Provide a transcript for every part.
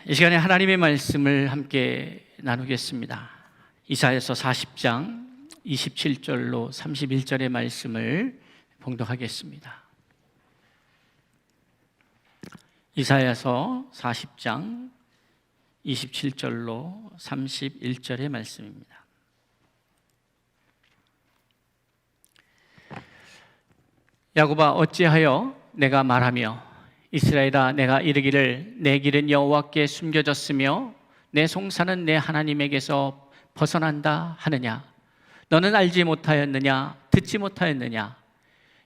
이 시간에 하나님의 말씀을 함께 나누겠습니다. 이사야서 40장 27절로 31절의 말씀을 봉독하겠습니다. 이사야서 40장 27절로 31절의 말씀입니다. 야곱아, 어찌하여 내가 말하며 이스라엘아, 내가 이르기를 내 길은 여호와께 숨겨졌으며 내 송사는 내 하나님에게서 벗어난다 하느냐? 너는 알지 못하였느냐? 듣지 못하였느냐?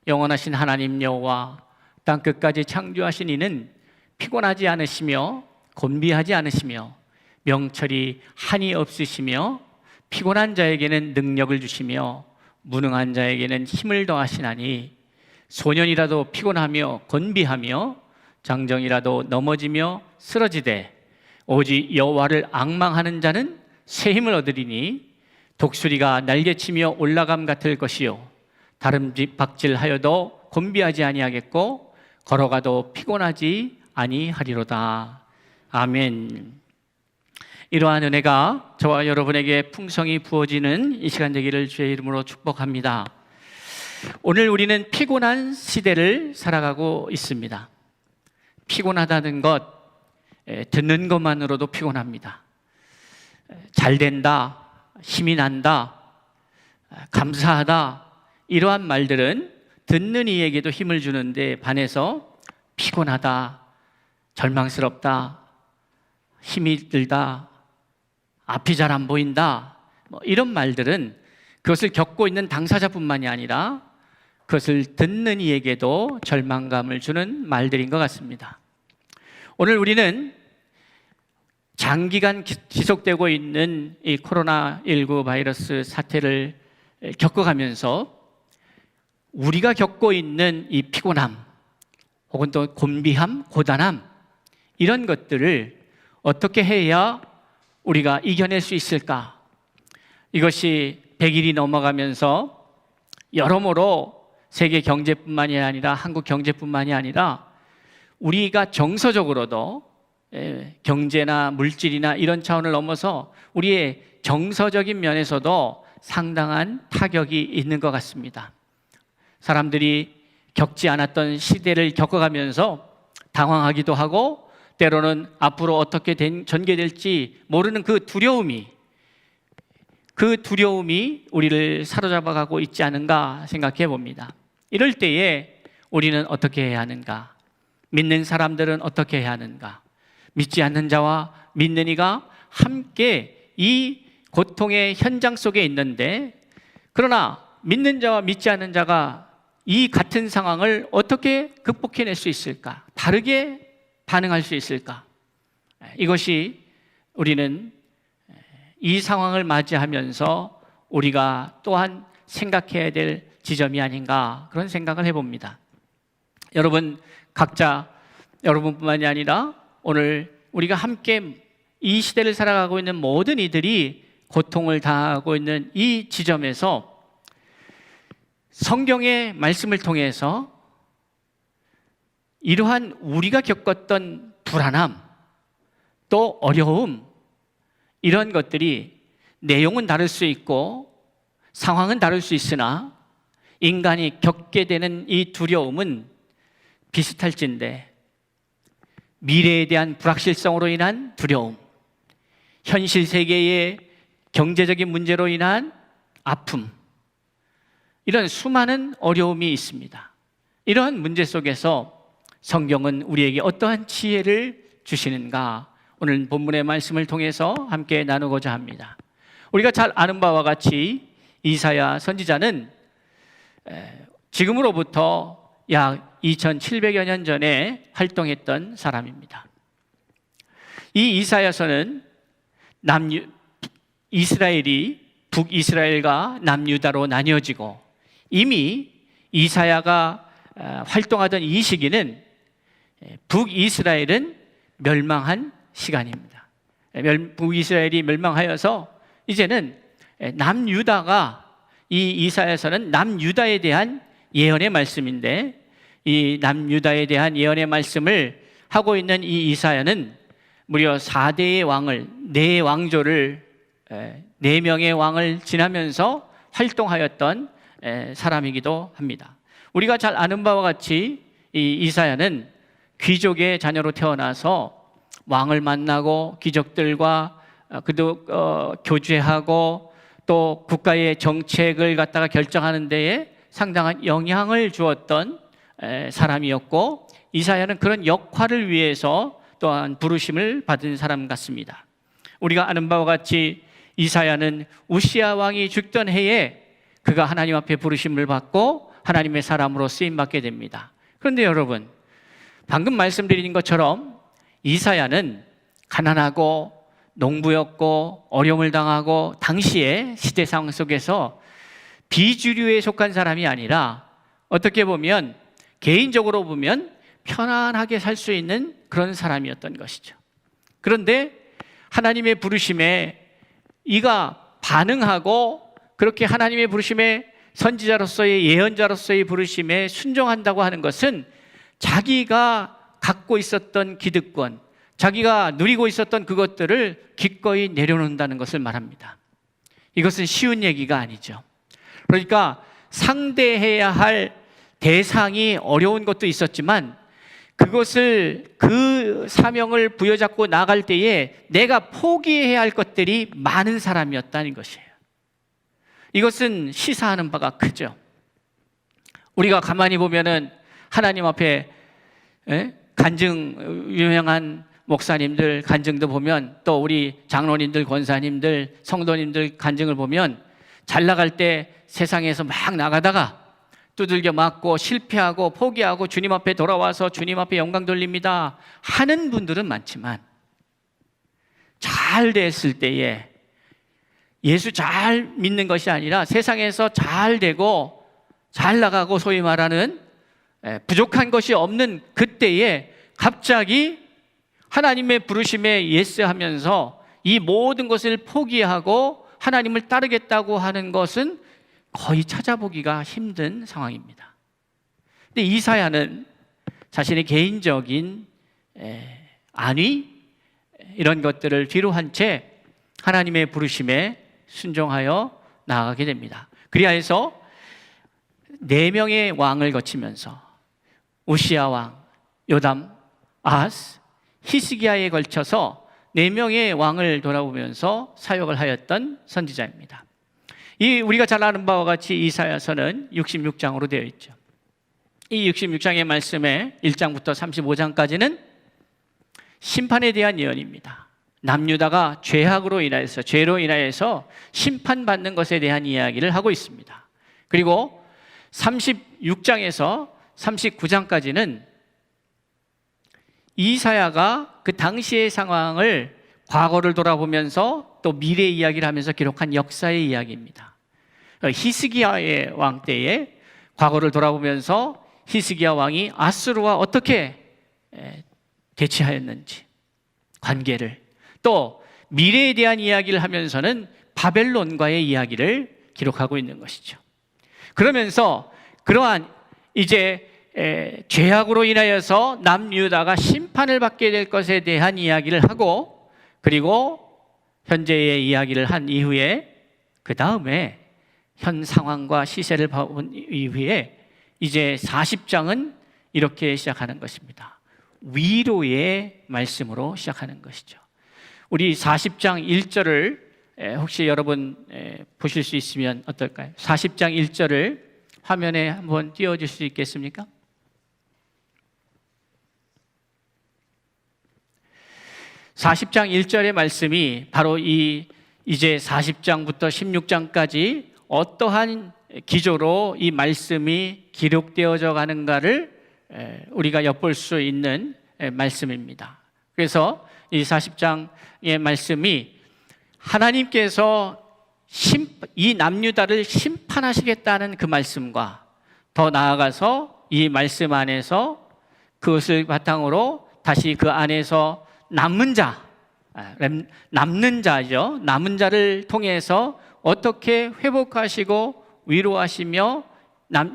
영원하신 하나님 여호와 땅 끝까지 창조하신 이는 피곤하지 않으시며 곤비하지 않으시며 명철이 한이 없으시며 피곤한 자에게는 능력을 주시며 무능한 자에게는 힘을 더하시나니 소년이라도 피곤하며 곤비하며 장정이라도 넘어지며 쓰러지되 오직 여호와를 앙망하는 자는 새 힘을 얻으리니 독수리가 날개치며 올라감 같을 것이요 다름박질하여도 곤비하지 아니하겠고 걸어가도 피곤하지 아니하리로다. 아멘. 이러한 은혜가 저와 여러분에게 풍성히 부어지는 이 시간 되기를 주의 이름으로 축복합니다. 오늘 우리는 피곤한 시대를 살아가고 있습니다. 피곤하다는 것, 듣는 것만으로도 피곤합니다. 잘 된다, 힘이 난다, 감사하다, 이러한 말들은 듣는 이에게도 힘을 주는데 반해서 피곤하다, 절망스럽다, 힘이 들다, 앞이 잘 안 보인다, 이런 말들은 그것을 겪고 있는 당사자뿐만이 아니라 그것을 듣는 이에게도 절망감을 주는 말들인 것 같습니다. 오늘 우리는 장기간 지속되고 있는 이 코로나19 바이러스 사태를 겪어가면서 우리가 겪고 있는 이 피곤함 혹은 또 곤비함, 고단함, 이런 것들을 어떻게 해야 우리가 이겨낼 수 있을까? 이것이 100일이 넘어가면서 여러모로 세계 경제뿐만이 아니라 한국 경제뿐만이 아니라 우리가 정서적으로도 경제나 물질이나 이런 차원을 넘어서 우리의 정서적인 면에서도 상당한 타격이 있는 것 같습니다. 사람들이 겪지 않았던 시대를 겪어가면서 당황하기도 하고 때로는 앞으로 어떻게 전개될지 모르는 그 두려움이 우리를 사로잡아가고 있지 않은가 생각해 봅니다. 이럴 때에 우리는 어떻게 해야 하는가? 믿는 사람들은 어떻게 해야 하는가? 믿지 않는 자와 믿는 이가 함께 이 고통의 현장 속에 있는데, 그러나 믿는 자와 믿지 않는 자가 이 같은 상황을 어떻게 극복해낼 수 있을까? 다르게 반응할 수 있을까? 이것이 우리는 이 상황을 맞이하면서 우리가 또한 생각해야 될 지점이 아닌가, 그런 생각을 해봅니다. 여러분 각자, 여러분뿐만이 아니라 오늘 우리가 함께 이 시대를 살아가고 있는 모든 이들이 고통을 당하고 있는 이 지점에서 성경의 말씀을 통해서 이러한 우리가 겪었던 불안함, 또 어려움, 이런 것들이 내용은 다를 수 있고 상황은 다를 수 있으나 인간이 겪게 되는 이 두려움은 비슷할진데, 미래에 대한 불확실성으로 인한 두려움, 현실 세계의 경제적인 문제로 인한 아픔, 이런 수많은 어려움이 있습니다. 이러한 문제 속에서 성경은 우리에게 어떠한 지혜를 주시는가, 오늘 본문의 말씀을 통해서 함께 나누고자 합니다. 우리가 잘 아는 바와 같이 이사야 선지자는 지금으로부터 약 2700여 년 전에 활동했던 사람입니다. 이 이사야서는 이스라엘이 북이스라엘과 남유다로 나뉘어지고, 이미 이사야가 활동하던 이 시기는 북이스라엘은 멸망한 시간입니다. 북이스라엘이 멸망하여서 이제는 남유다가, 이 이사야서는 남유다에 대한 예언의 말씀인데, 이 남유다에 대한 예언의 말씀을 하고 있는 이 이사야는 무려 4대의 왕을, 네 왕조를, 4명의 왕을 지나면서 활동하였던 사람이기도 합니다. 우리가 잘 아는 바와 같이 이 이사야는 귀족의 자녀로 태어나서 왕을 만나고 귀족들과 그도 교제하고 또 국가의 정책을 갖다가 결정하는 데에 상당한 영향을 주었던 사람이었고, 이사야는 그런 역할을 위해서 또한 부르심을 받은 사람 같습니다. 우리가 아는 바와 같이 이사야는 우시야 왕이 죽던 해에 그가 하나님 앞에 부르심을 받고 하나님의 사람으로 쓰임받게 됩니다. 그런데 여러분, 방금 말씀드린 것처럼 이사야는 가난하고 농부였고 어려움을 당하고 당시의 시대 상황 속에서 비주류에 속한 사람이 아니라 어떻게 보면 개인적으로 보면 편안하게 살 수 있는 그런 사람이었던 것이죠. 그런데 하나님의 부르심에 이가 반응하고 그렇게 하나님의 부르심에 선지자로서의 예언자로서의 부르심에 순종한다고 하는 것은 자기가 갖고 있었던 기득권, 자기가 누리고 있었던 그것들을 기꺼이 내려놓는다는 것을 말합니다. 이것은 쉬운 얘기가 아니죠. 그러니까 상대해야 할 대상이 어려운 것도 있었지만 그것을, 그 사명을 부여잡고 나갈 때에 내가 포기해야 할 것들이 많은 사람이었다는 것이에요. 이것은 시사하는 바가 크죠. 우리가 가만히 보면은 하나님 앞에 간증, 유명한 목사님들 간증도 보면, 또 우리 장로님들, 권사님들, 성도님들 간증을 보면 잘 나갈 때 세상에서 막 나가다가 두들겨 맞고 실패하고 포기하고 주님 앞에 돌아와서 주님 앞에 영광 돌립니다 하는 분들은 많지만, 잘 됐을 때에 예수 잘 믿는 것이 아니라 세상에서 잘 되고 잘 나가고 소위 말하는 부족한 것이 없는 그때에 갑자기 하나님의 부르심에 예스하면서 이 모든 것을 포기하고 하나님을 따르겠다고 하는 것은 거의 찾아보기가 힘든 상황입니다. 근데 이사야는 자신의 개인적인 안위 이런 것들을 뒤로 한 채 하나님의 부르심에 순종하여 나아가게 됩니다. 그리하여서 4명의 왕을 거치면서 우시야 왕, 요담, 아하스, 히스기야에 걸쳐서 4명의 왕을 돌아보면서 사역을 하였던 선지자입니다. 이 우리가 잘 아는 바와 같이 이사야서는 66장으로 되어 있죠. 이 66장의 말씀에 1장부터 35장까지는 심판에 대한 예언입니다. 남유다가 죄악으로 인하여서, 죄로 인하여서 심판받는 것에 대한 이야기를 하고 있습니다. 그리고 36장에서 39장까지는 이사야가 그 당시의 상황을 과거를 돌아보면서 또 미래 이야기를 하면서 기록한 역사의 이야기입니다. 히스기야의 왕 때에 과거를 돌아보면서 히스기야 왕이 아수르와 어떻게 대치하였는지 관계를, 또 미래에 대한 이야기를 하면서는 바벨론과의 이야기를 기록하고 있는 것이죠. 그러면서 그러한 이제 죄악으로 인하여서 남유다가 심판을 받게 될 것에 대한 이야기를 하고, 그리고 현재의 이야기를 한 이후에 그 다음에 현 상황과 시세를 본 이후에 이제 40장은 이렇게 시작하는 것입니다. 위로의 말씀으로 시작하는 것이죠. 우리 40장 1절을 혹시 여러분 보실 수 있으면 어떨까요? 40장 1절을 화면에 한번 띄워줄 수 있겠습니까? (40장 1절의) 말씀이 바로 이제 40장부터 16장까지 어떠한 기조로 이 말씀이 기록되어져 가는가를 우리가 엿볼 수 있는 말씀입니다. 그래서 이 40장의 말씀이 하나님께서 이 남유다를 심판하시겠다는 그 말씀과, 더 나아가서 이 말씀 안에서 그것을 바탕으로 다시 그 안에서 남는 자죠. 남은 자를 통해서 어떻게 회복하시고 위로하시며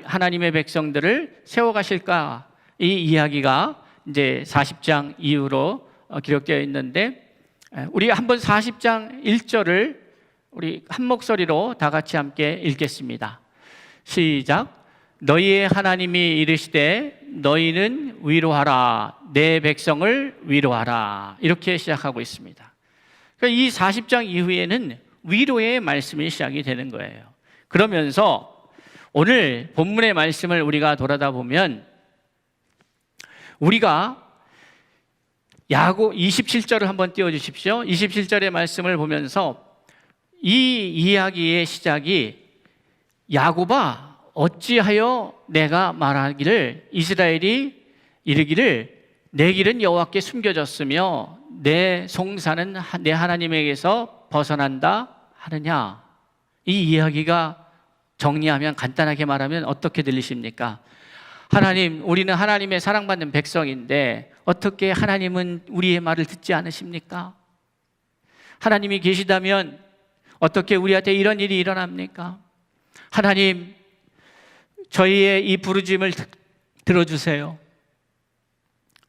하나님의 백성들을 세워가실까, 이 이야기가 이제 40장 이후로 기록되어 있는데 우리 한번 40장 1절을 우리 한 목소리로 다 같이 함께 읽겠습니다. 시작. 너희의 하나님이 이르시되 너희는 위로하라, 내 백성을 위로하라. 이렇게 시작하고 있습니다. 그러니까 이 40장 이후에는 위로의 말씀이 시작이 되는 거예요. 그러면서 오늘 본문의 말씀을 우리가 돌아다 보면 우리가 야곱 27절을 한번 띄워주십시오. 27절의 말씀을 보면서 이 이야기의 시작이 야곱아 어찌하여 내가 말하기를 이스라엘이 이르기를 내 길은 여호와께 숨겨졌으며 내 송사는 내 하나님에게서 벗어난다 하느냐. 이 이야기가 정리하면 간단하게 말하면 어떻게 들리십니까? 하나님, 우리는 하나님의 사랑받는 백성인데 어떻게 하나님은 우리의 말을 듣지 않으십니까? 하나님이 계시다면 어떻게 우리한테 이런 일이 일어납니까? 하나님, 저희의 이 부르짖음을 들어주세요.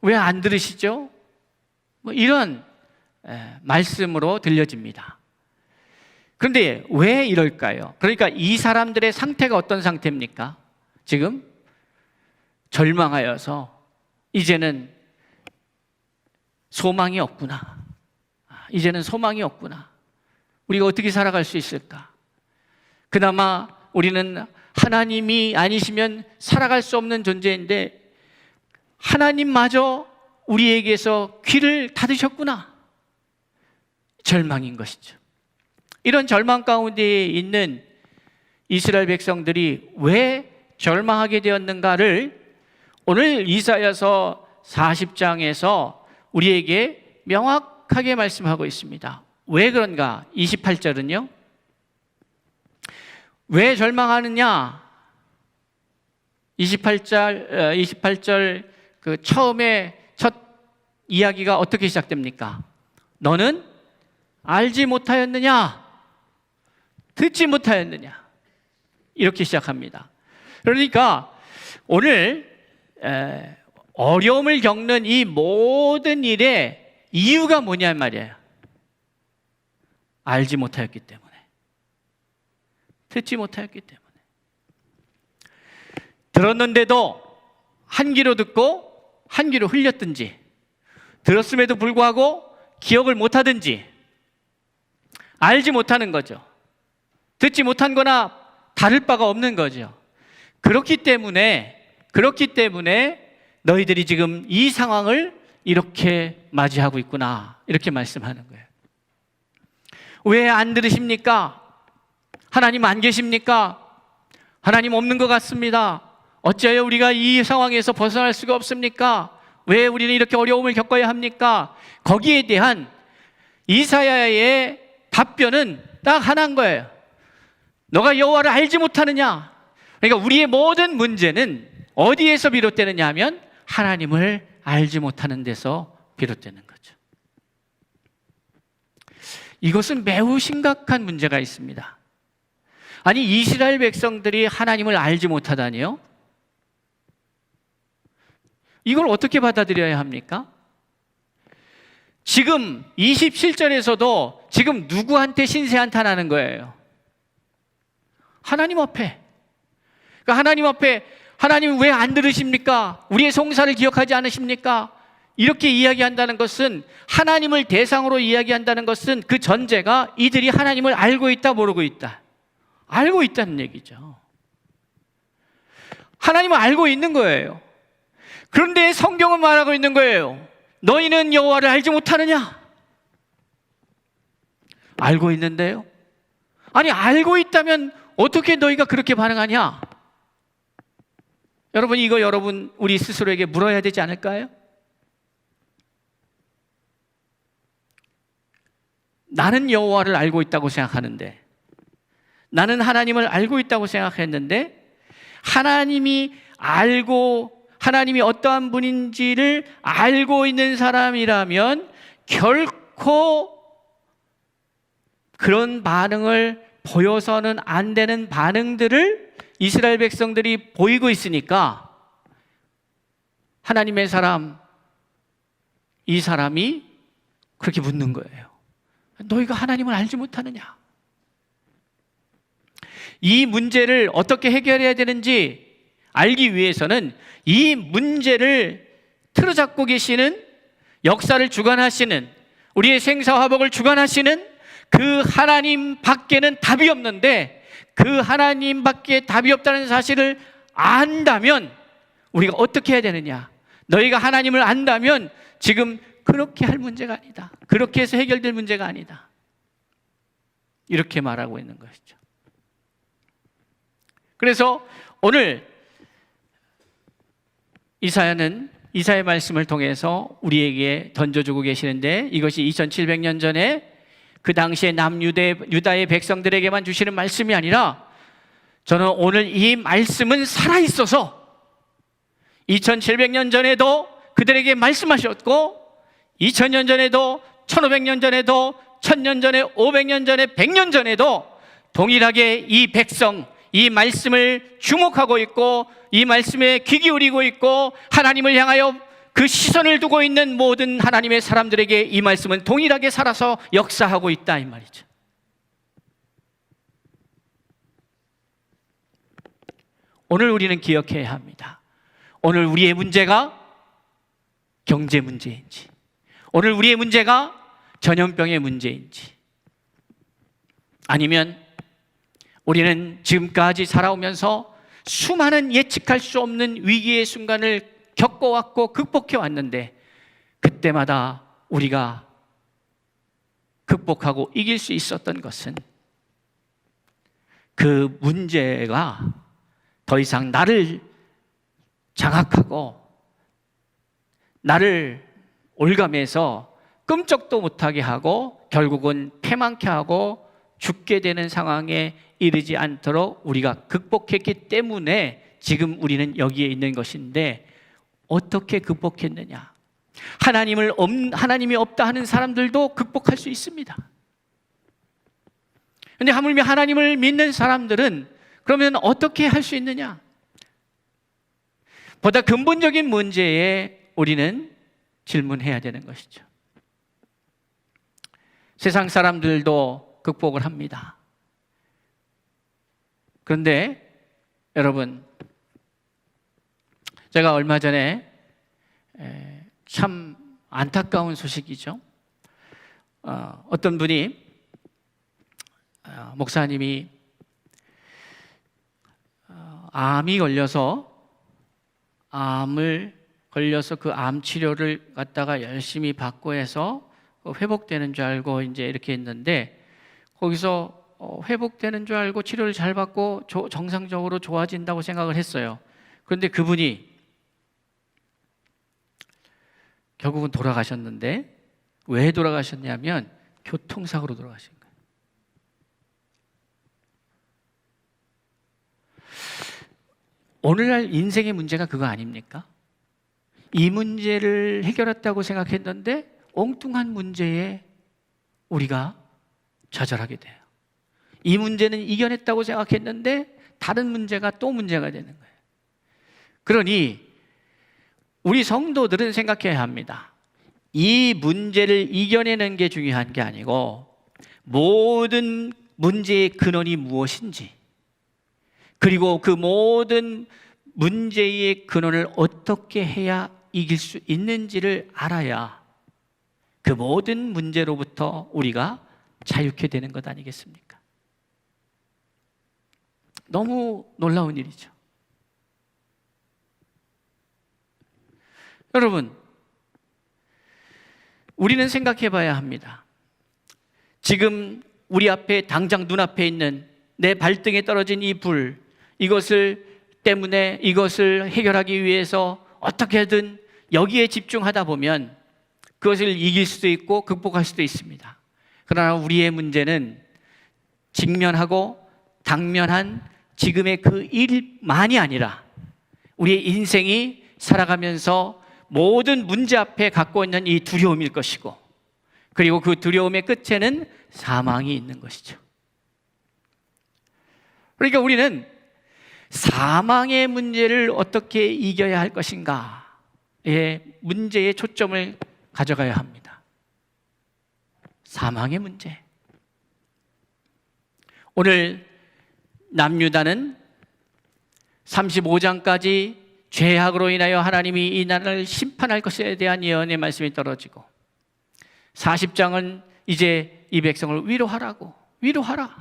왜 안 들으시죠? 뭐 이런 말씀으로 들려집니다. 그런데 왜 이럴까요? 그러니까 이 사람들의 상태가 어떤 상태입니까? 지금 절망하여서 이제는 소망이 없구나. 이제는 소망이 없구나. 우리가 어떻게 살아갈 수 있을까? 그나마 우리는 하나님이 아니시면 살아갈 수 없는 존재인데 하나님마저 우리에게서 귀를 닫으셨구나. 절망인 것이죠. 이런 절망 가운데 있는 이스라엘 백성들이 왜 절망하게 되었는가를 오늘 이사야서 40장에서 우리에게 명확하게 말씀하고 있습니다. 왜 그런가? 28절은요. 왜 절망하느냐? 28절 그 처음에 첫 이야기가 어떻게 시작됩니까? 너는 알지 못하였느냐? 듣지 못하였느냐? 이렇게 시작합니다. 그러니까 오늘 어려움을 겪는 이 모든 일의 이유가 뭐냐 말이에요. 알지 못하였기 때문에, 듣지 못하였기 때문에. 들었는데도 한 귀로 듣고 한 귀로 흘렸든지, 들었음에도 불구하고 기억을 못하든지, 알지 못하는 거죠. 듣지 못한 거나 다를 바가 없는 거죠. 그렇기 때문에 너희들이 지금 이 상황을 이렇게 맞이하고 있구나, 이렇게 말씀하는 거예요. 왜 안 들으십니까? 하나님 안 계십니까? 하나님 없는 것 같습니다. 어찌하여 우리가 이 상황에서 벗어날 수가 없습니까? 왜 우리는 이렇게 어려움을 겪어야 합니까? 거기에 대한 이사야의 답변은 딱 하나인 거예요. 너가 여호와를 알지 못하느냐? 그러니까 우리의 모든 문제는 어디에서 비롯되느냐 하면 하나님을 알지 못하는 데서 비롯되는 거죠. 이것은 매우 심각한 문제가 있습니다. 아니, 이스라엘 백성들이 하나님을 알지 못하다니요? 이걸 어떻게 받아들여야 합니까? 지금 27절에서도 지금 누구한테 신세한탄하는 거예요? 하나님 앞에. 그러니까 하나님 앞에 하나님 왜 안 들으십니까? 우리의 송사를 기억하지 않으십니까? 이렇게 이야기한다는 것은, 하나님을 대상으로 이야기한다는 것은 그 전제가 이들이 하나님을 알고 있다, 모르고 있다? 알고 있다는 얘기죠. 하나님을 알고 있는 거예요. 그런데 성경은 말하고 있는 거예요. 너희는 여호와를 알지 못하느냐? 알고 있는데요. 아니, 알고 있다면 어떻게 너희가 그렇게 반응하냐? 여러분, 이거 우리 스스로에게 물어야 되지 않을까요? 나는 여호와를 알고 있다고 생각하는데, 나는 하나님을 알고 있다고 생각했는데, 하나님이 어떠한 분인지를 알고 있는 사람이라면 결코 그런 반응을 보여서는 안 되는 반응들을 이스라엘 백성들이 보이고 있으니까 하나님의 사람, 이 사람이 그렇게 묻는 거예요. 너희가 하나님을 알지 못하느냐? 이 문제를 어떻게 해결해야 되는지 알기 위해서는 이 문제를 틀어잡고 계시는, 역사를 주관하시는, 우리의 생사화복을 주관하시는 그 하나님 밖에는 답이 없는데, 그 하나님 밖에 답이 없다는 사실을 안다면 우리가 어떻게 해야 되느냐? 너희가 하나님을 안다면 지금 그렇게 할 문제가 아니다. 그렇게 해서 해결될 문제가 아니다. 이렇게 말하고 있는 것이죠. 그래서 오늘 이사야는 이사야의 말씀을 통해서 우리에게 던져주고 계시는데, 이것이 2700년 전에 그 당시에 유다의 백성들에게만 주시는 말씀이 아니라, 저는 오늘 이 말씀은 살아있어서 2700년 전에도 그들에게 말씀하셨고, 2000년 전에도, 1500년 전에도, 1000년 전에, 500년 전에, 100년 전에도 동일하게 이 백성, 이 말씀을 주목하고 있고, 이 말씀에 귀 기울이고 있고, 하나님을 향하여 그 시선을 두고 있는 모든 하나님의 사람들에게 이 말씀은 동일하게 살아서 역사하고 있다, 이 말이죠. 오늘 우리는 기억해야 합니다. 오늘 우리의 문제가 경제 문제인지, 오늘 우리의 문제가 전염병의 문제인지, 아니면 우리는 지금까지 살아오면서 수많은 예측할 수 없는 위기의 순간을 겪어왔고 극복해왔는데, 그때마다 우리가 극복하고 이길 수 있었던 것은 그 문제가 더 이상 나를 장악하고 나를 올감해서 끔찍도 못하게 하고 결국은 패망케 하고 죽게 되는 상황에 이르지 않도록 우리가 극복했기 때문에 지금 우리는 여기에 있는 것인데, 어떻게 극복했느냐? 하나님이 없다 하는 사람들도 극복할 수 있습니다. 그런데 하물며 하나님을 믿는 사람들은 그러면 어떻게 할 수 있느냐? 보다 근본적인 문제에 우리는 질문해야 되는 것이죠. 세상 사람들도 극복을 합니다. 그런데 여러분, 제가 얼마 전에 참 안타까운 소식이죠. 어떤 분이, 목사님이 암이 걸려서 그 암 치료를 갖다가 열심히 받고 해서 회복되는 줄 알고 이제 이렇게 했는데, 거기서 회복되는 줄 알고 치료를 잘 받고 정상적으로 좋아진다고 생각을 했어요. 그런데 그분이 결국은 돌아가셨는데, 왜 돌아가셨냐면 교통사고로 돌아가신 거예요. 오늘날 인생의 문제가 그거 아닙니까? 이 문제를 해결했다고 생각했는데 엉뚱한 문제에 우리가 좌절하게 돼요. 이 문제는 이겨냈다고 생각했는데 다른 문제가 또 문제가 되는 거예요. 그러니 우리 성도들은 생각해야 합니다. 이 문제를 이겨내는 게 중요한 게 아니고, 모든 문제의 근원이 무엇인지, 그리고 그 모든 문제의 근원을 어떻게 해야 이길 수 있는지를 알아야 그 모든 문제로부터 우리가 자유케 되는 것 아니겠습니까? 너무 놀라운 일이죠. 여러분, 우리는 생각해 봐야 합니다. 지금 우리 앞에, 당장 눈앞에 있는 내 발등에 떨어진 이 불, 이것을 해결하기 위해서 어떻게든 여기에 집중하다 보면 그것을 이길 수도 있고 극복할 수도 있습니다. 그러나 우리의 문제는 직면하고 당면한 지금의 그 일만이 아니라, 우리의 인생이 살아가면서 모든 문제 앞에 갖고 있는 이 두려움일 것이고, 그리고 그 두려움의 끝에는 사망이 있는 것이죠. 그러니까 우리는 사망의 문제를 어떻게 이겨야 할 것인가의 문제에 초점을 가져가야 합니다. 사망의 문제. 오늘 남유다는 35장까지 죄악으로 인하여 하나님이 이 나라를 심판할 것에 대한 예언의 말씀이 떨어지고 40장은 이제 이 백성을 위로하라고, 위로하라,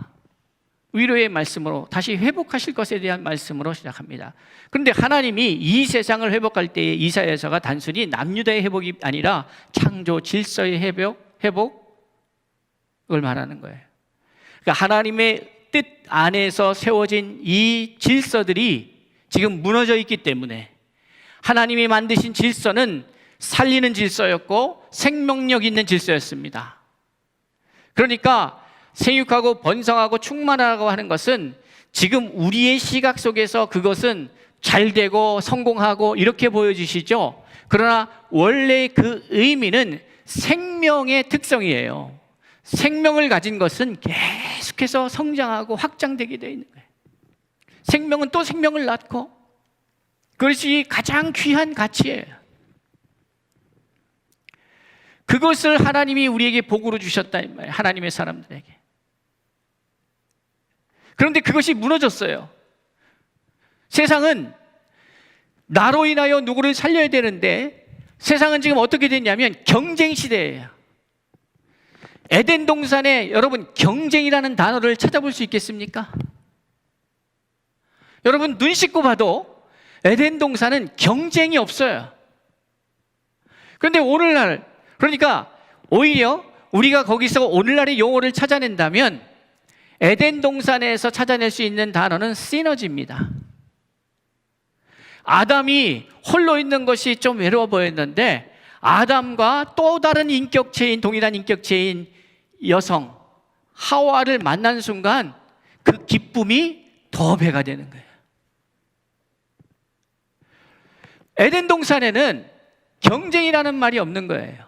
위로의 말씀으로 다시 회복하실 것에 대한 말씀으로 시작합니다. 그런데 하나님이 이 세상을 회복할 때에 이사야서가 단순히 남유다의 회복이 아니라 창조 질서의 회복을 말하는 거예요. 그러니까 하나님의 뜻 안에서 세워진 이 질서들이 지금 무너져 있기 때문에 하나님이 만드신 질서는 살리는 질서였고 생명력 있는 질서였습니다. 그러니까 생육하고 번성하고 충만하라고 하는 것은 지금 우리의 시각 속에서 그것은 잘 되고 성공하고 이렇게 보여지시죠. 그러나 원래 그 의미는 생명의 특성이에요. 생명을 가진 것은 계속해서 성장하고 확장되게 되어 있는 거예요. 생명은 또 생명을 낳고, 그것이 가장 귀한 가치예요. 그것을 하나님이 우리에게 복으로 주셨다 이 말이에요. 하나님의 사람들에게. 그런데 그것이 무너졌어요. 세상은 나로 인하여 누구를 살려야 되는데 세상은 지금 어떻게 됐냐면 경쟁 시대예요. 에덴 동산에 여러분 경쟁이라는 단어를 찾아볼 수 있겠습니까? 여러분 눈 씻고 봐도 에덴 동산은 경쟁이 없어요. 그런데 오늘날, 그러니까 오히려 우리가 거기서 오늘날의 용어를 찾아낸다면 에덴 동산에서 찾아낼 수 있는 단어는 시너지입니다. 아담이 홀로 있는 것이 좀 외로워 보였는데 아담과 또 다른 인격체인, 동일한 인격체인 여성 하와를 만난 순간 그 기쁨이 더 배가 되는 거예요. 에덴 동산에는 경쟁이라는 말이 없는 거예요.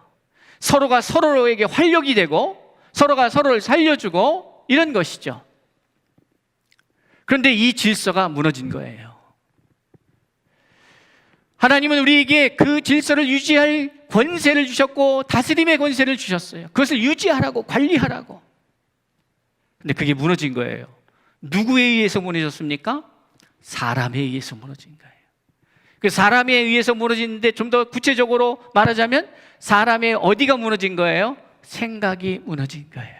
서로가 서로에게 활력이 되고 서로가 서로를 살려주고 이런 것이죠. 그런데 이 질서가 무너진 거예요. 하나님은 우리에게 그 질서를 유지할 권세를 주셨고 다스림의 권세를 주셨어요. 그것을 유지하라고, 관리하라고. 근데 그게 무너진 거예요. 누구에 의해서 무너졌습니까? 사람에 의해서 무너진 거예요. 그 사람에 의해서 무너지는데 좀 더 구체적으로 말하자면 사람의 어디가 무너진 거예요? 생각이 무너진 거예요.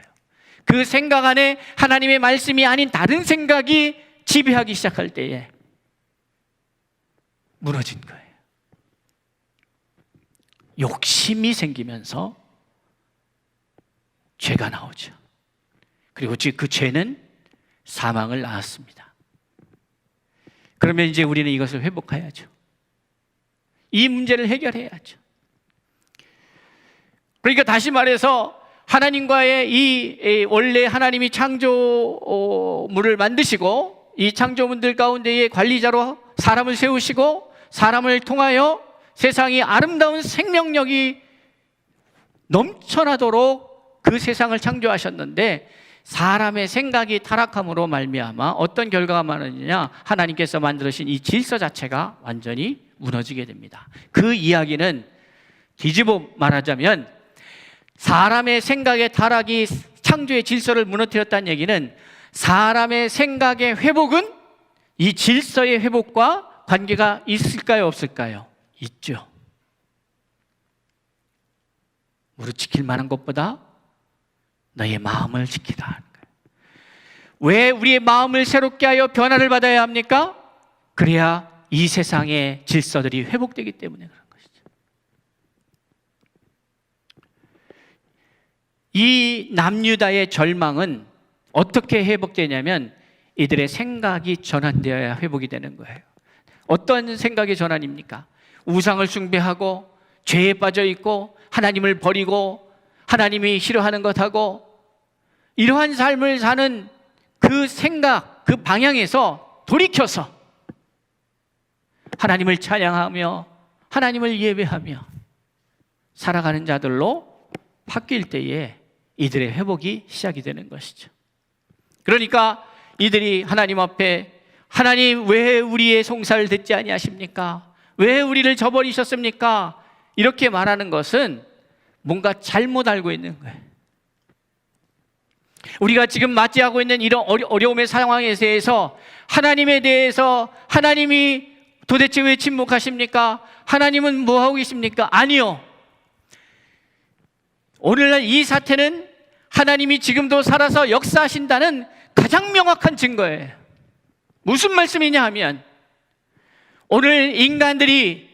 그 생각 안에 하나님의 말씀이 아닌 다른 생각이 지배하기 시작할 때에 무너진 거예요. 욕심이 생기면서 죄가 나오죠. 그리고 그 죄는 사망을 낳았습니다. 그러면 이제 우리는 이것을 회복해야죠. 이 문제를 해결해야죠. 그러니까 다시 말해서 하나님과의 이 원래 하나님이 창조물을 만드시고 이 창조물들 가운데에 관리자로 사람을 세우시고 사람을 통하여 세상이 아름다운 생명력이 넘쳐나도록 그 세상을 창조하셨는데 사람의 생각이 타락함으로 말미암아 어떤 결과가 많으냐, 하나님께서 만드신 이 질서 자체가 완전히 무너지게 됩니다. 그 이야기는 뒤집어 말하자면 사람의 생각의 타락이 창조의 질서를 무너뜨렸다는 얘기는 사람의 생각의 회복은 이 질서의 회복과 관계가 있을까요, 없을까요? 있죠. 무릇 지킬 만한 것보다 너의 마음을 지키라 하는 거예요. 왜 우리의 마음을 새롭게 하여 변화를 받아야 합니까? 그래야 이 세상의 질서들이 회복되기 때문에 그런 것이죠. 이 남유다의 절망은 어떻게 회복되냐면 이들의 생각이 전환되어야 회복이 되는 거예요. 어떤 생각의 전환입니까? 우상을 숭배하고 죄에 빠져 있고 하나님을 버리고 하나님이 싫어하는 것하고 이러한 삶을 사는 그 생각, 그 방향에서 돌이켜서 하나님을 찬양하며 하나님을 예배하며 살아가는 자들로 바뀔 때에 이들의 회복이 시작이 되는 것이죠. 그러니까 이들이 하나님 앞에 하나님 왜 우리의 송사를 듣지 아니하십니까? 왜 우리를 저버리셨습니까? 이렇게 말하는 것은 뭔가 잘못 알고 있는 거예요. 우리가 지금 맞이하고 있는 이런 어려움의 상황에 대해서 하나님에 대해서 하나님이 도대체 왜 침묵하십니까? 하나님은 뭐 하고 계십니까? 아니요. 오늘날 이 사태는 하나님이 지금도 살아서 역사하신다는 가장 명확한 증거예요. 무슨 말씀이냐 하면 오늘 인간들이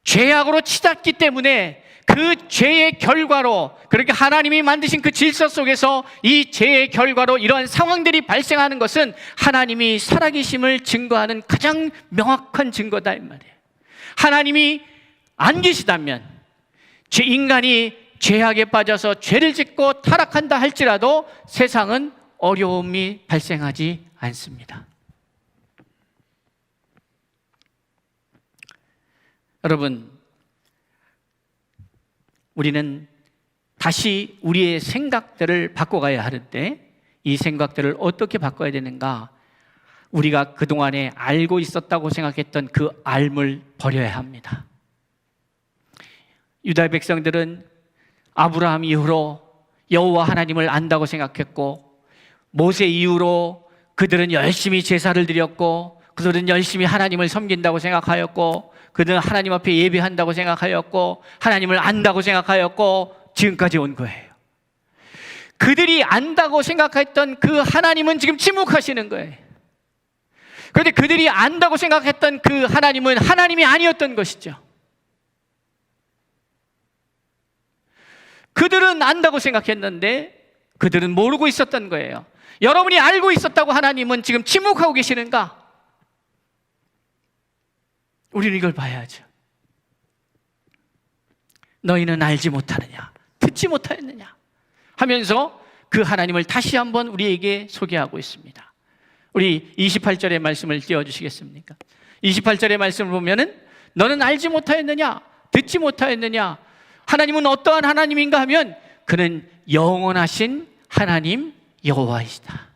죄악으로 치닫기 때문에 그 죄의 결과로, 그렇게 하나님이 만드신 그 질서 속에서 이 죄의 결과로 이러한 상황들이 발생하는 것은 하나님이 살아계심을 증거하는 가장 명확한 증거다 이 말이에요. 하나님이 안 계시다면 인간이 죄악에 빠져서 죄를 짓고 타락한다 할지라도 세상은 어려움이 발생하지 않습니다. 여러분, 우리는 다시 우리의 생각들을 바꿔가야 하는데 이 생각들을 어떻게 바꿔야 되는가? 우리가 그동안에 알고 있었다고 생각했던 그 알을 버려야 합니다. 유다 백성들은 아브라함 이후로 여호와 하나님을 안다고 생각했고, 모세 이후로 그들은 열심히 제사를 드렸고, 그들은 열심히 하나님을 섬긴다고 생각하였고, 그들은 하나님 앞에 예배한다고 생각하였고, 하나님을 안다고 생각하였고, 지금까지 온 거예요. 그들이 안다고 생각했던 그 하나님은 지금 침묵하시는 거예요. 그런데 그들이 안다고 생각했던 그 하나님은 하나님이 아니었던 것이죠. 그들은 안다고 생각했는데 그들은 모르고 있었던 거예요. 여러분이 알고 있었다고 하나님은 지금 침묵하고 계시는가? 우리는 이걸 봐야죠. 너희는 알지 못하느냐, 듣지 못하였느냐 하면서 그 하나님을 다시 한번 우리에게 소개하고 있습니다. 우리 28절의 말씀을 띄워주시겠습니까? 28절의 말씀을 보면은 너는 알지 못하였느냐, 듣지 못하였느냐, 하나님은 어떠한 하나님인가 하면 그는 영원하신 하나님 여호와이시다.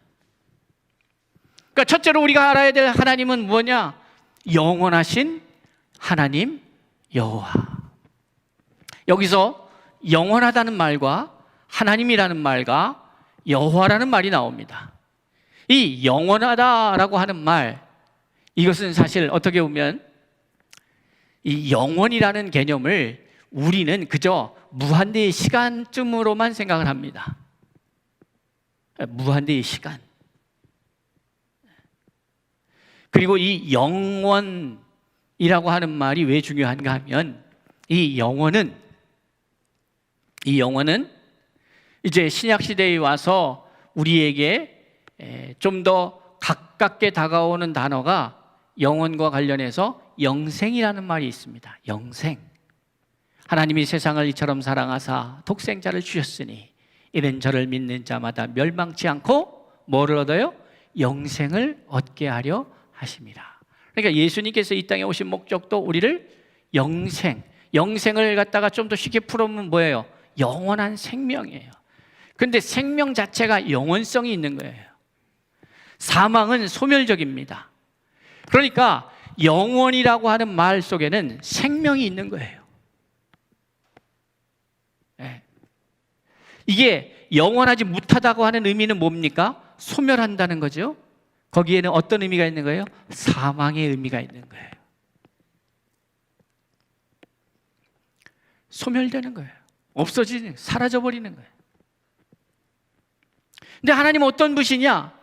그러니까 첫째로 우리가 알아야 될 하나님은 뭐냐? 영원하신 하나님 여호와. 여기서 영원하다는 말과 하나님이라는 말과 여호와라는 말이 나옵니다. 이 영원하다라고 하는 말, 이것은 사실 어떻게 보면 이 영원이라는 개념을 우리는 그저 무한대의 시간쯤으로만 생각을 합니다. 무한대의 시간. 그리고 이 영원이라고 하는 말이 왜 중요한가 하면 이 영원은 이제 신약 시대에 와서 우리에게 좀 더 가깝게 다가오는 단어가 영원과 관련해서 영생이라는 말이 있습니다. 영생. 하나님이 세상을 이처럼 사랑하사 독생자를 주셨으니 이는 저를 믿는 자마다 멸망치 않고 뭐를 얻어요? 영생을 얻게 하려 하심이라. 그러니까 예수님께서 이 땅에 오신 목적도 우리를 영생을 갖다가 좀 더 쉽게 풀어보면 뭐예요? 영원한 생명이에요. 그런데 생명 자체가 영원성이 있는 거예요. 사망은 소멸적입니다. 그러니까 영원이라고 하는 말 속에는 생명이 있는 거예요. 네. 이게 영원하지 못하다고 하는 의미는 뭡니까? 소멸한다는 거죠. 거기에는 어떤 의미가 있는 거예요? 사망의 의미가 있는 거예요. 소멸되는 거예요. 없어지는, 사라져버리는 거예요. 근데 하나님은 어떤 분이냐?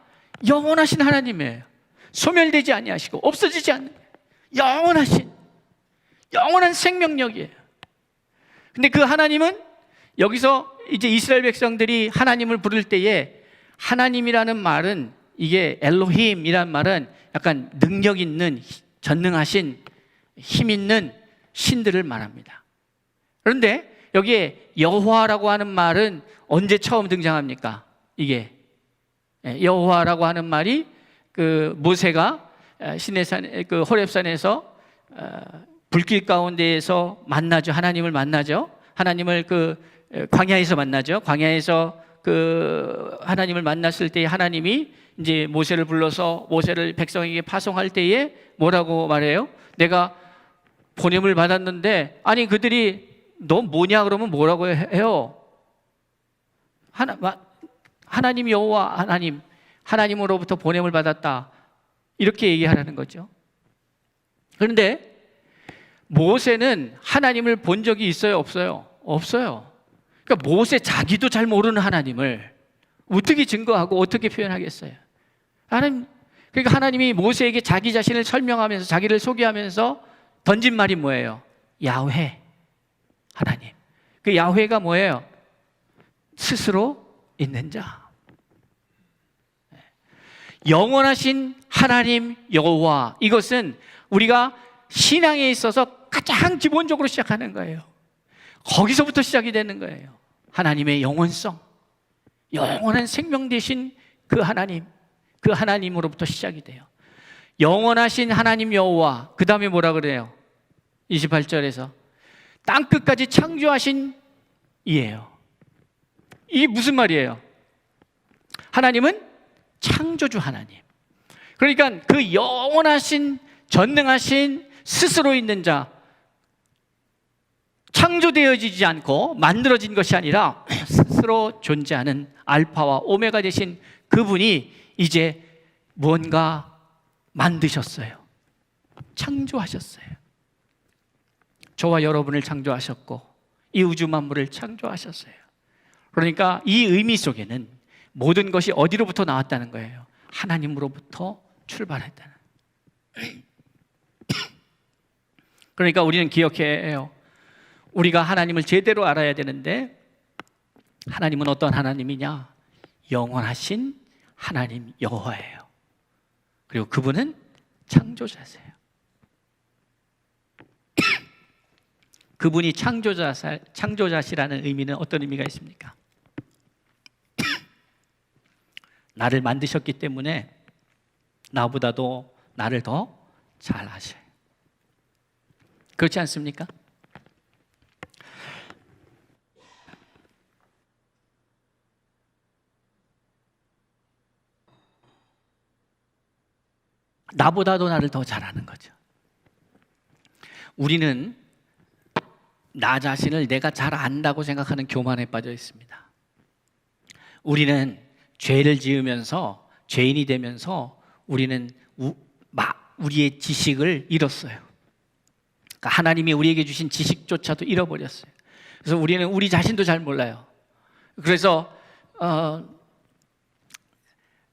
영원하신 하나님이에요. 소멸되지 아니하시고 없어지지 않는 거예요. 영원한 생명력이에요. 근데 그 하나님은 여기서 이제 이스라엘 백성들이 하나님을 부를 때에 하나님이라는 말은, 이게 엘로힘이라는 말은 약간 능력 있는, 전능하신, 힘 있는 신들을 말합니다. 그런데 여기에 여호와라고 하는 말은 언제 처음 등장합니까? 이게 여호와라고 하는 말이 그 모세가 시내산, 그 호렙산에서 불길 가운데에서 만나죠. 하나님을 만나죠. 하나님을 그 광야에서 만나죠. 광야에서 그 하나님을 만났을 때 하나님이 이제 모세를 불러서 모세를 백성에게 파송할 때에 뭐라고 말해요? 내가 보냄을 받았는데, 아니 그들이 너 뭐냐 그러면 뭐라고 해요? 하나님 여호와 하나님으로부터 보냄을 받았다, 이렇게 얘기하라는 거죠. 그런데 모세는 하나님을 본 적이 있어요, 없어요? 없어요. 그러니까 모세 자기도 잘 모르는 하나님을 어떻게 증거하고 어떻게 표현하겠어요? 그러니까 하나님이 모세에게 자기 자신을 설명하면서 자기를 소개하면서 던진 말이 뭐예요? 야훼, 하나님. 그 야훼가 뭐예요? 스스로 있는 자. 영원하신 하나님 여호와, 이것은 우리가 신앙에 있어서 가장 기본적으로 시작하는 거예요. 거기서부터 시작이 되는 거예요. 하나님의 영원성, 영원한 생명 되신 그 하나님, 그 하나님으로부터 시작이 돼요. 영원하신 하나님 여호와, 그 다음에 뭐라 그래요? 28절에서 땅끝까지 창조하신 이예요. 이게 무슨 말이에요? 하나님은 창조주 하나님. 그러니까 그 영원하신, 전능하신, 스스로 있는 자, 창조되어지지 않고 만들어진 것이 아니라 스스로 존재하는 알파와 오메가 되신 그분이 이제 뭔가 만드셨어요. 창조하셨어요. 저와 여러분을 창조하셨고 이 우주 만물을 창조하셨어요. 그러니까 이 의미 속에는 모든 것이 어디로부터 나왔다는 거예요? 하나님으로부터 출발했다는. 그러니까 우리는 기억해야 해요. 우리가 하나님을 제대로 알아야 되는데, 하나님은 어떤 하나님이냐? 영원하신 하나님 여호와예요. 그리고 그분은 창조자세요. 그분이 창조자시라는 의미는 어떤 의미가 있습니까? 나를 만드셨기 때문에 나보다도 나를 더 잘 아셔요. 그렇지 않습니까? 나보다도 나를 더 잘 아는 거죠. 우리는 나 자신을 내가 잘 안다고 생각하는 교만에 빠져 있습니다. 우리는 죄를 지으면서, 죄인이 되면서 우리는 우리의 지식을 잃었어요. 그러니까 하나님이 우리에게 주신 지식조차도 잃어버렸어요. 그래서 우리는 우리 자신도 잘 몰라요. 그래서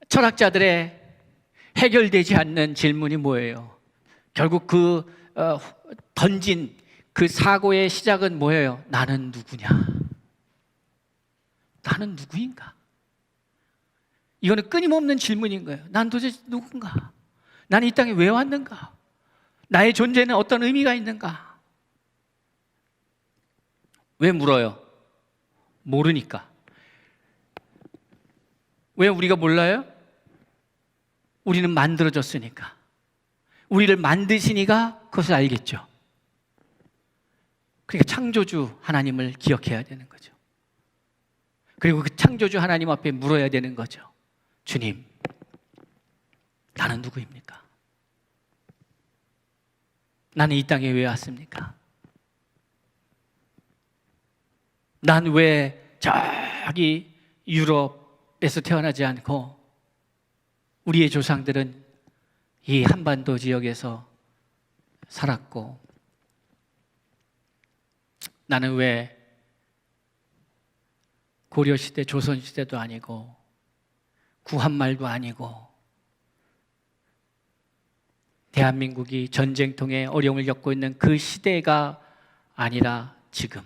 철학자들의 해결되지 않는 질문이 뭐예요? 결국 던진 그 사고의 시작은 뭐예요? 나는 누구냐? 나는 누구인가? 이거는 끊임없는 질문인 거예요. 난 도대체 누군가? 나는 이 땅에 왜 왔는가? 나의 존재는 어떤 의미가 있는가? 왜 물어요? 모르니까. 왜 우리가 몰라요? 우리는 만들어졌으니까. 우리를 만드시니까 그것을 알겠죠. 그러니까 창조주 하나님을 기억해야 되는 거죠. 그리고 그 창조주 하나님 앞에 물어야 되는 거죠. 주님, 나는 누구입니까? 나는 이 땅에 왜 왔습니까? 난 왜 저기 유럽에서 태어나지 않고 우리의 조상들은 이 한반도 지역에서 살았고, 나는 왜 고려시대, 조선시대도 아니고 구한말도 아니고 대한민국이 전쟁통에 어려움을 겪고 있는 그 시대가 아니라 지금.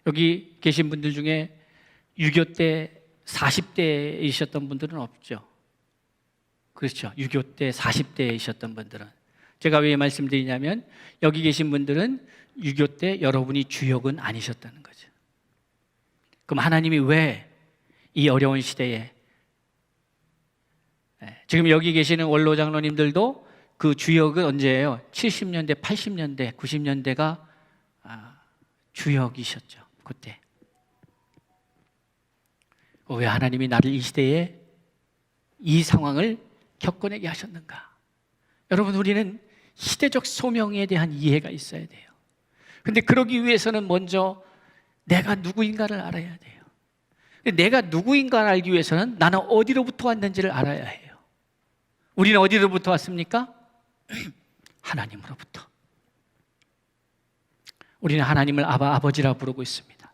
여기 계신 분들 중에 6.25 때 40대이셨던 분들은 없죠. 그렇죠. 6.25 때 40대이셨던 분들은. 제가 왜 말씀드리냐면 여기 계신 분들은 6.25 때 여러분이 주역은 아니셨다는 거죠. 그럼 하나님이 왜 이 어려운 시대에, 지금 여기 계시는 원로 장로님들도 그 주역은 언제예요? 70년대, 80년대, 90년대가 주역이셨죠. 그때. 왜 하나님이 나를 이 시대에 이 상황을 겪어내게 하셨는가? 여러분, 우리는 시대적 소명에 대한 이해가 있어야 돼요. 근데 그러기 위해서는 먼저 내가 누구인가를 알아야 돼요. 내가 누구인가를 알기 위해서는 나는 어디로부터 왔는지를 알아야 해요. 우리는 어디로부터 왔습니까? 하나님으로부터. 우리는 하나님을 아버지라 부르고 있습니다.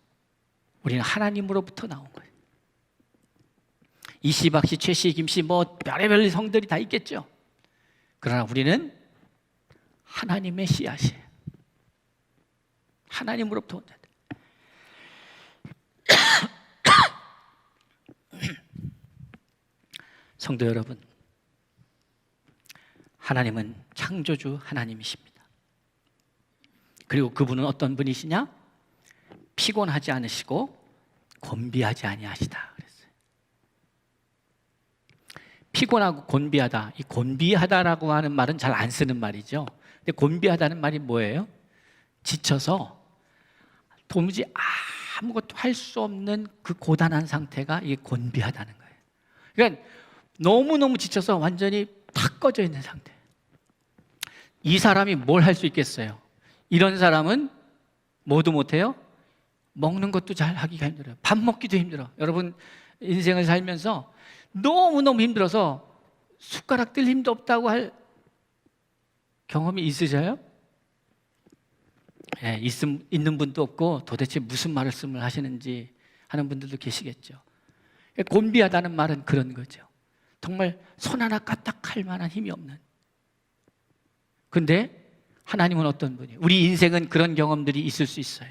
우리는 하나님으로부터 나온 거예요. 이씨, 박씨, 최씨, 김씨 뭐 별의별 성들이 다 있겠죠. 그러나 우리는 하나님의 씨앗이에요. 하나님으로부터 온다. 성도 여러분, 하나님은 창조주 하나님이십니다. 그리고 그분은 어떤 분이시냐? 피곤하지 않으시고 곤비하지 아니하시다 그랬어요. 피곤하고 곤비하다. 이 곤비하다라고 하는 말은 잘 안 쓰는 말이죠. 근데 곤비하다는 말이 뭐예요? 지쳐서 도무지 아무것도 할 수 없는 그 고단한 상태가 이게 곤비하다는 거예요. 그러니까 너무너무 지쳐서 완전히 탁 꺼져 있는 상태. 이 사람이 뭘 할 수 있겠어요? 이런 사람은 뭐도 못해요? 먹는 것도 잘 하기가 힘들어요. 밥 먹기도 힘들어. 여러분 인생을 살면서 너무너무 힘들어서 숟가락 뜰 힘도 없다고 할 경험이 있으셔요? 네, 있는 분도 없고 도대체 무슨 말씀을 하시는지 하는 분들도 계시겠죠. 곤비하다는 말은 그런 거죠. 정말 손 하나 까딱할 만한 힘이 없는. 근데 하나님은 어떤 분이에요? 우리 인생은 그런 경험들이 있을 수 있어요.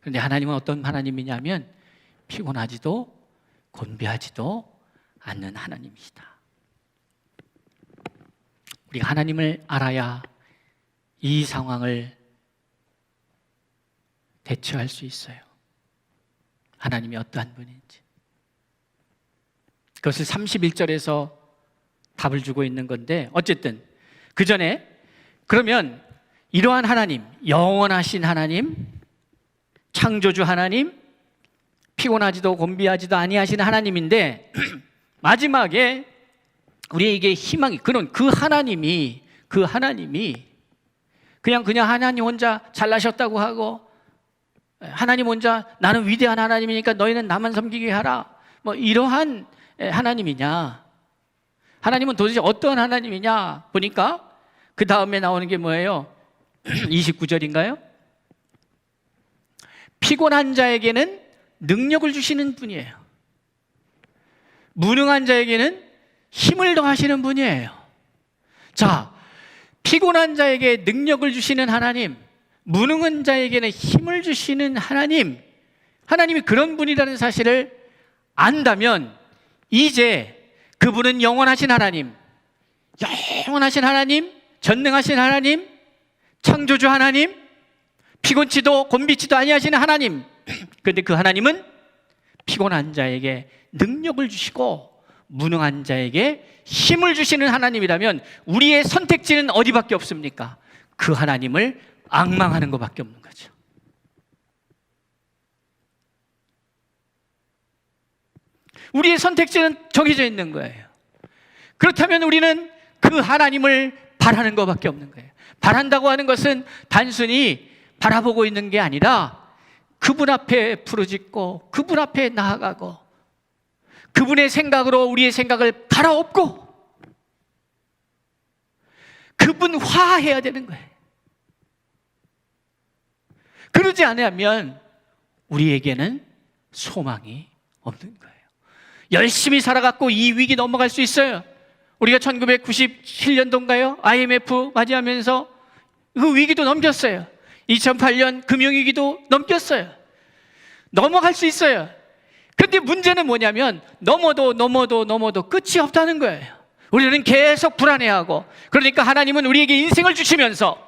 그런데 하나님은 어떤 하나님이냐면 피곤하지도 곤비하지도 않는 하나님이시다. 우리가 하나님을 알아야 이 상황을 대처할 수 있어요. 하나님이 어떠한 분인지. 그것을 31절에서 답을 주고 있는 건데, 어쨌든 그 전에 그러면 이러한 하나님, 영원하신 하나님, 창조주 하나님, 피곤하지도 곤비하지도 아니하시는 하나님인데 마지막에 우리에게 희망이, 그런 그 하나님이 그냥 하나님 혼자 잘나셨다고 하고 하나님 혼자 나는 위대한 하나님이니까 너희는 나만 섬기게 하라, 뭐 이러한 하나님이냐? 하나님은 도대체 어떠한 하나님이냐 보니까 그 다음에 나오는 게 뭐예요? 29절인가요? 피곤한 자에게는 능력을 주시는 분이에요. 무능한 자에게는 힘을 더하시는 분이에요. 자, 피곤한 자에게 능력을 주시는 하나님, 무능한 자에게는 힘을 주시는 하나님, 하나님이 그런 분이라는 사실을 안다면 이제 그분은 영원하신 하나님, 전능하신 하나님, 창조주 하나님, 피곤치도 곤비치도 아니하시는 하나님. 그런데 그 하나님은 피곤한 자에게 능력을 주시고 무능한 자에게 힘을 주시는 하나님이라면 우리의 선택지는 어디밖에 없습니까? 그 하나님을 앙망하는 것밖에 없는 거죠. 우리의 선택지는 정해져 있는 거예요. 그렇다면 우리는 그 하나님을 바라는 것밖에 없는 거예요. 바란다고 하는 것은 단순히 바라보고 있는 게 아니라 그분 앞에 부르짖고 그분 앞에 나아가고 그분의 생각으로 우리의 생각을 갈아엎고 그분화해야 되는 거예요. 그러지 않으면 우리에게는 소망이 없는 거예요. 열심히 살아갖고 이 위기 넘어갈 수 있어요. 우리가 1997년도인가요? IMF 맞이하면서 그 위기도 넘겼어요. 2008년 금융위기도 넘겼어요. 넘어갈 수 있어요. 그런데 문제는 뭐냐면 넘어도 끝이 없다는 거예요. 우리는 계속 불안해하고, 그러니까 하나님은 우리에게 인생을 주시면서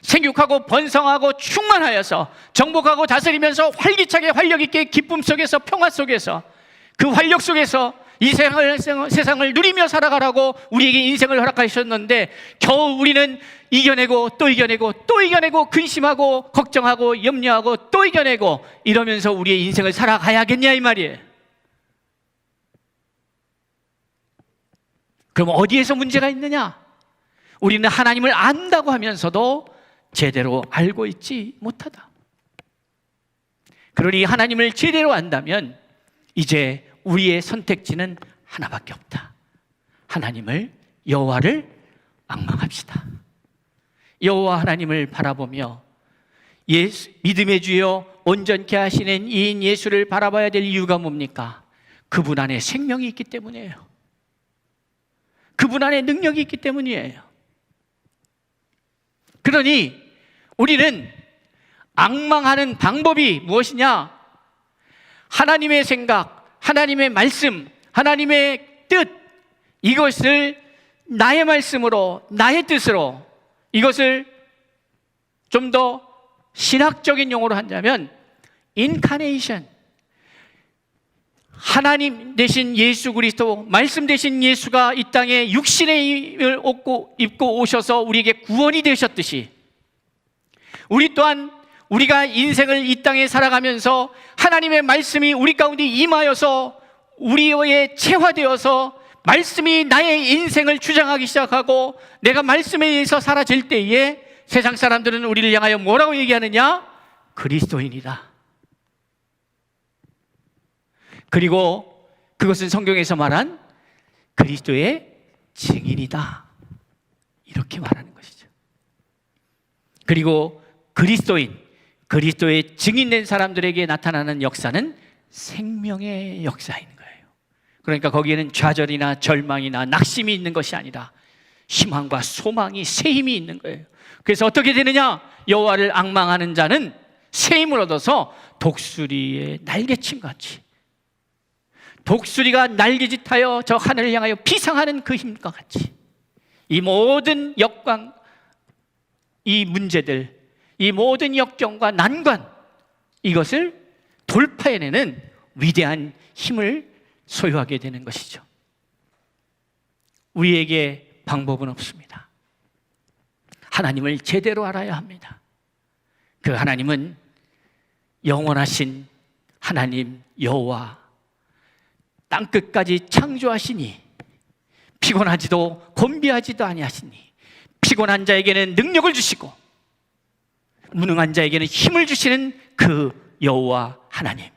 생육하고 번성하고 충만하여서 정복하고 다스리면서 활기차게 활력 있게 기쁨 속에서 평화 속에서 그 활력 속에서 이 세상을 누리며 살아가라고 우리에게 인생을 허락하셨는데 겨우 우리는 이겨내고 또 이겨내고 또 이겨내고 근심하고 걱정하고 염려하고 또 이겨내고 이러면서 우리의 인생을 살아가야겠냐 이 말이에요. 그럼 어디에서 문제가 있느냐? 우리는 하나님을 안다고 하면서도 제대로 알고 있지 못하다. 그러니 하나님을 제대로 안다면 이제 우리의 선택지는 하나밖에 없다. 하나님을, 여호와를 앙망합시다. 여호와 하나님을 바라보며 믿음의 주여 온전케 하시는 이인 예수를 바라봐야 될 이유가 뭡니까? 그분 안에 생명이 있기 때문이에요. 그분 안에 능력이 있기 때문이에요. 그러니 우리는 앙망하는 방법이 무엇이냐? 하나님의 생각, 하나님의 말씀, 하나님의 뜻, 이것을 나의 말씀으로, 나의 뜻으로, 이것을 좀 더 신학적인 용어로 한다면 인카네이션, 하나님 되신 예수 그리스도, 말씀 되신 예수가 이 땅에 육신의 힘을 입고 오셔서 우리에게 구원이 되셨듯이, 우리 또한 우리가 인생을 이 땅에 살아가면서 하나님의 말씀이 우리 가운데 임하여서 우리의 체화되어서 말씀이 나의 인생을 주장하기 시작하고 내가 말씀에 의해서 사라질 때에 세상 사람들은 우리를 향하여 뭐라고 얘기하느냐? 그리스도인이다. 그리고 그것은 성경에서 말한 그리스도의 증인이다, 이렇게 말하는 것이죠. 그리고 그리스도인, 그리스도의 증인된 사람들에게 나타나는 역사는 생명의 역사인 거예요. 그러니까 거기에는 좌절이나 절망이나 낙심이 있는 것이 아니라 희망과 소망이, 새 힘이 있는 거예요. 그래서 어떻게 되느냐? 여호와를 앙망하는 자는 새 힘을 얻어서 독수리의 날개침 같이, 독수리가 날개짓하여 저 하늘을 향하여 비상하는 그 힘과 같이 이 모든 역광, 이 문제들, 이 모든 역경과 난관, 이것을 돌파해내는 위대한 힘을 소유하게 되는 것이죠. 우리에게 방법은 없습니다. 하나님을 제대로 알아야 합니다. 그 하나님은 영원하신 하나님 여호와, 땅끝까지 창조하시니 피곤하지도 곤비하지도 아니하시니 피곤한 자에게는 능력을 주시고 무능한 자에게는 힘을 주시는 그 여호와 하나님,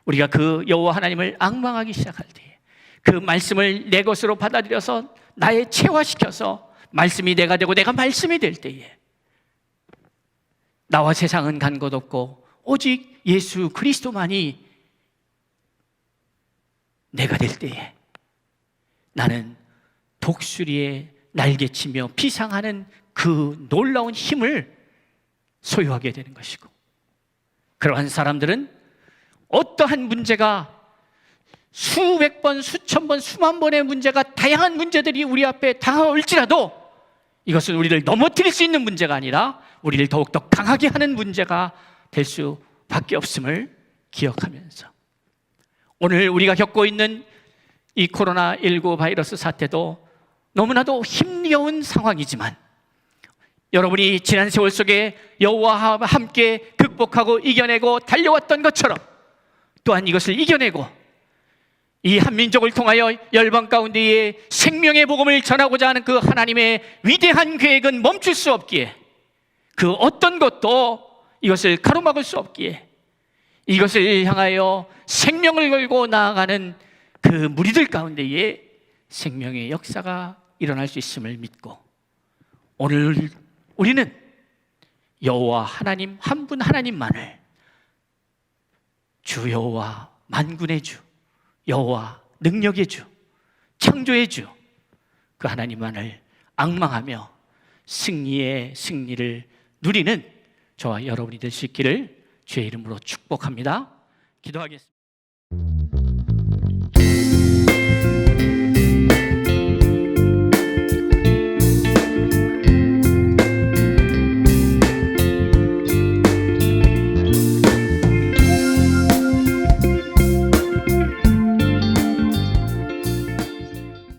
우리가 그 여호와 하나님을 앙망하기 시작할 때에 그 말씀을 내 것으로 받아들여서 나의 체화시켜서 말씀이 내가 되고 내가 말씀이 될 때에 나와 세상은 간 것 없고 오직 예수 그리스도만이 내가 될 때에 나는 독수리의 날개치며 비상하는 그 놀라운 힘을 소유하게 되는 것이고, 그러한 사람들은 어떠한 문제가 수백 번, 수천 번, 수만 번의 문제가, 다양한 문제들이 우리 앞에 다가올지라도 이것은 우리를 넘어뜨릴 수 있는 문제가 아니라 우리를 더욱더 강하게 하는 문제가 될 수밖에 없음을 기억하면서 오늘 우리가 겪고 있는 이 코로나19 바이러스 사태도 너무나도 힘겨운 상황이지만 여러분이 지난 세월 속에 여호와와 함께 극복하고 이겨내고 달려왔던 것처럼 또한 이것을 이겨내고 이 한민족을 통하여 열방 가운데에 생명의 복음을 전하고자 하는 그 하나님의 위대한 계획은 멈출 수 없기에, 그 어떤 것도 이것을 가로막을 수 없기에 이것을 향하여 생명을 걸고 나아가는 그 무리들 가운데에 생명의 역사가 일어날 수 있음을 믿고, 오늘 우리는 여호와 하나님 한 분 하나님만을 주 여호와, 만군의 주 여호와, 능력의 주, 창조의 주, 그 하나님만을 앙망하며 승리의 승리를 누리는 저와 여러분이 될 수 있기를 주의 이름으로 축복합니다. 기도하겠습니다.